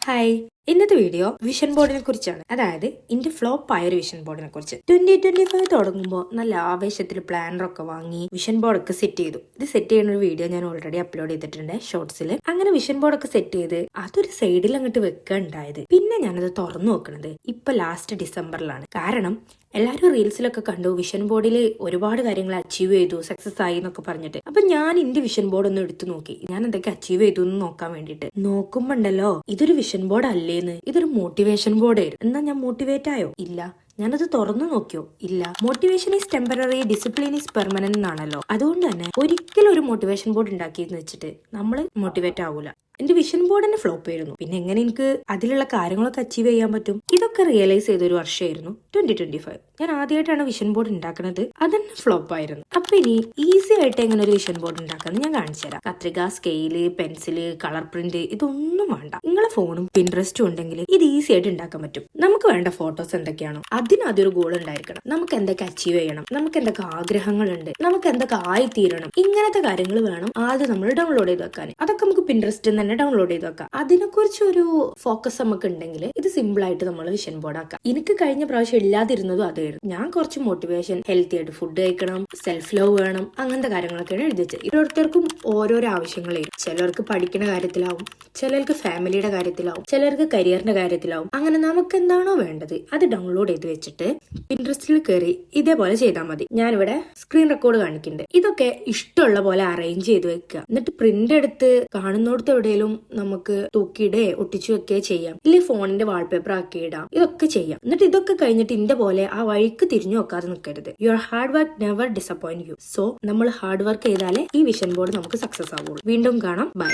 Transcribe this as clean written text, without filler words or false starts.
Hi, ഇന്നത്തെ video vision ബോർഡിനെ കുറിച്ചാണ്. അതായത് എന്റെ ഫ്ലോപ്പ് ആയ ഒരു വിഷൻ ബോർഡിനെ കുറിച്ച്. 2025 തുടങ്ങുമ്പോൾ നല്ല ആവേശത്തിൽ പ്ലാനറൊക്കെ വാങ്ങി വിഷൻ ബോർഡൊക്കെ സെറ്റ് ചെയ്തു. ഇത് സെറ്റ് ചെയ്യുന്ന ഒരു വീഡിയോ ഞാൻ ഓൾറെഡി അപ്ലോഡ് ചെയ്തിട്ടുണ്ട് ഷോർട്സിൽ. അങ്ങനെ വിഷൻ ബോർഡൊക്കെ സെറ്റ് ചെയ്ത് അതൊരു സൈഡിൽ അങ്ങോട്ട് വെക്കുക ഉണ്ടായത്. പിന്നെ ഞാനത് തുറന്നു നോക്കണത് ഇപ്പൊ ലാസ്റ്റ് ഡിസംബറിലാണ്. കാരണം എല്ലാവരും റീൽസിലൊക്കെ കണ്ടു വിഷൻ ബോർഡിൽ ഒരുപാട് കാര്യങ്ങൾ അച്ചീവ് ചെയ്തു, സക്സസ് ആയി എന്നൊക്കെ പറഞ്ഞിട്ട്. അപ്പൊ ഞാൻ എന്റെ വിഷൻ ബോർഡ് ഒന്ന് എടുത്തു നോക്കി, ഞാൻ എന്തൊക്കെ അച്ചീവ് ചെയ്തു എന്ന് നോക്കാൻ വേണ്ടിട്ട്. നോക്കുമ്പോണ്ടല്ലോ ഇതൊരു വിഷൻ ബോർഡ് അല്ലേന്ന്, ഇതൊരു മോട്ടിവേഷൻ ബോർഡ് ആയിരുന്നു. എന്നാ ഞാൻ മോട്ടിവേറ്റ് ആയോ? ഇല്ല. ഞാനത് തുറന്നു നോക്കിയോ? ഇല്ല. Motivation is temporary, discipline is permanent എന്നാണല്ലോ. അതുകൊണ്ട് തന്നെ ഒരിക്കലും ഒരു മോട്ടിവേഷൻ ബോർഡ് ഉണ്ടാക്കിയെന്ന് വെച്ചിട്ട് നമ്മൾ മോട്ടിവേറ്റ് ആവൂല. എന്റെ വിഷൻ ബോർഡ് തന്നെ ഫ്ലോപ്പ് ആയിരുന്നു. പിന്നെ എങ്ങനെ എനിക്ക് അതിലുള്ള കാര്യങ്ങളൊക്കെ അച്ചീവ് ചെയ്യാൻ പറ്റും? ഇതൊക്കെ റിയലൈസ് ചെയ്ത ഒരു വർഷമായിരുന്നു 2025. ഞാൻ ആദ്യമായിട്ടാണ് വിഷൻ ബോർഡ് ഉണ്ടാക്കുന്നത്, അതന്നെ ഫ്ലോപ്പ് ആയിരുന്നു. അപ്പൊ ഇനി ഈസി ആയിട്ട് എങ്ങനെ ഒരു വിഷൻ ബോർഡ് ഉണ്ടാക്കാന്ന് ഞാൻ കാണിച്ചു തരാം. കത്രിക, സ്കെയില്, പെൻസില്, കളർ പ്രിന്റ് ഇതൊന്നും വേണ്ട. നിങ്ങളെ ഫോണും പിൻട്രസ്റ്റും ഉണ്ടെങ്കിൽ ഇത് ഈസി ആയിട്ട് ഉണ്ടാക്കാൻ പറ്റും. നമുക്ക് വേണ്ട ഫോട്ടോസ് എന്തൊക്കെയാണോ അതിന് അതൊരു ഗോൾ ഉണ്ടായിരിക്കണം. നമുക്ക് എന്തൊക്കെ അച്ചീവ് ചെയ്യണം, നമുക്ക് എന്തൊക്കെ ആഗ്രഹങ്ങളുണ്ട്, നമുക്ക് എന്തൊക്കെ ആയിത്തീരണം, ഇങ്ങനത്തെ കാര്യങ്ങൾ വേണം ആദ്യം നമ്മൾ ഡൗൺലോഡ് ചെയ്ത് വെക്കാൻ. അതൊക്കെ നമുക്ക് പിൻട്രസ്റ്റ് തന്നെ ഡൗൺലോഡ് ചെയ്ത് വെക്കാം. അതിനെക്കുറിച്ച് ഒരു ഫോക്കസ് നമുക്ക് ഉണ്ടെങ്കിൽ ഇത് സിമ്പിൾ ആയിട്ട് നമ്മൾ വിഷൻ ബോർഡ് ആക്കാം. എനിക്ക് കഴിഞ്ഞ പ്രാവശ്യം ഇല്ലാതിരുന്നതും അതായിരുന്നു. ഞാൻ കുറച്ച് മോട്ടിവേഷൻ, ഹെൽത്തി ആയിട്ട് ഫുഡ് കഴിക്കണം, സെൽഫ് ലവ് വേണം, അങ്ങനത്തെ കാര്യങ്ങളൊക്കെയാണ് എഴുതി വെച്ചത്. ഓരോരുത്തർക്കും ഓരോരോ ആവശ്യങ്ങളായിരിക്കും. ചിലർക്ക് പഠിക്കുന്ന കാര്യത്തിലാവും, ചിലർക്ക് ഫാമിലിയുടെ കാര്യത്തിലാവും, ചിലർക്ക് കരിയറിന്റെ കാര്യത്തിലാവും. അങ്ങനെ നമുക്ക് എന്താണോ വേണ്ടത് അത് ഡൗൺലോഡ് ചെയ്ത് വെച്ചിട്ട് പിൻട്രസ്റ്റിൽ കയറി ഇതേപോലെ ചെയ്താൽ മതി. ഞാനിവിടെ സ്ക്രീൻ റെക്കോർഡ് കാണിക്കുന്നുണ്ട്. ഇതൊക്കെ ഇഷ്ടമുള്ള പോലെ അറേഞ്ച് ചെയ്ത് വെക്കുക. എന്നിട്ട് പ്രിന്റ് എടുത്ത് കാണുന്നിടത്ത് എവിടെയെങ്കിലും നമുക്ക് തൂക്കിയിടേ ഒട്ടിച്ചു വെക്കുകയോ ചെയ്യാം. ഇല്ലേ ഫോണിന്റെ വാൾപേപ്പർ ആക്കി ഇടാം. ഇതൊക്കെ ചെയ്യാം. എന്നിട്ട് ഇതൊക്കെ കഴിഞ്ഞിട്ട് ഇന്റെ പോലെ ആ വഴിക്ക് തിരിഞ്ഞു നോക്കാതെ നിൽക്കരുത്. Your hard work never disappoint you. So നമ്മൾ ഹാർഡ് വർക്ക് ചെയ്താലേ ഈ വിഷൻ ബോർഡ് നമുക്ക് സക്സസ് ആവുള്ളൂ. വീണ്ടും കാണാം. ബൈ.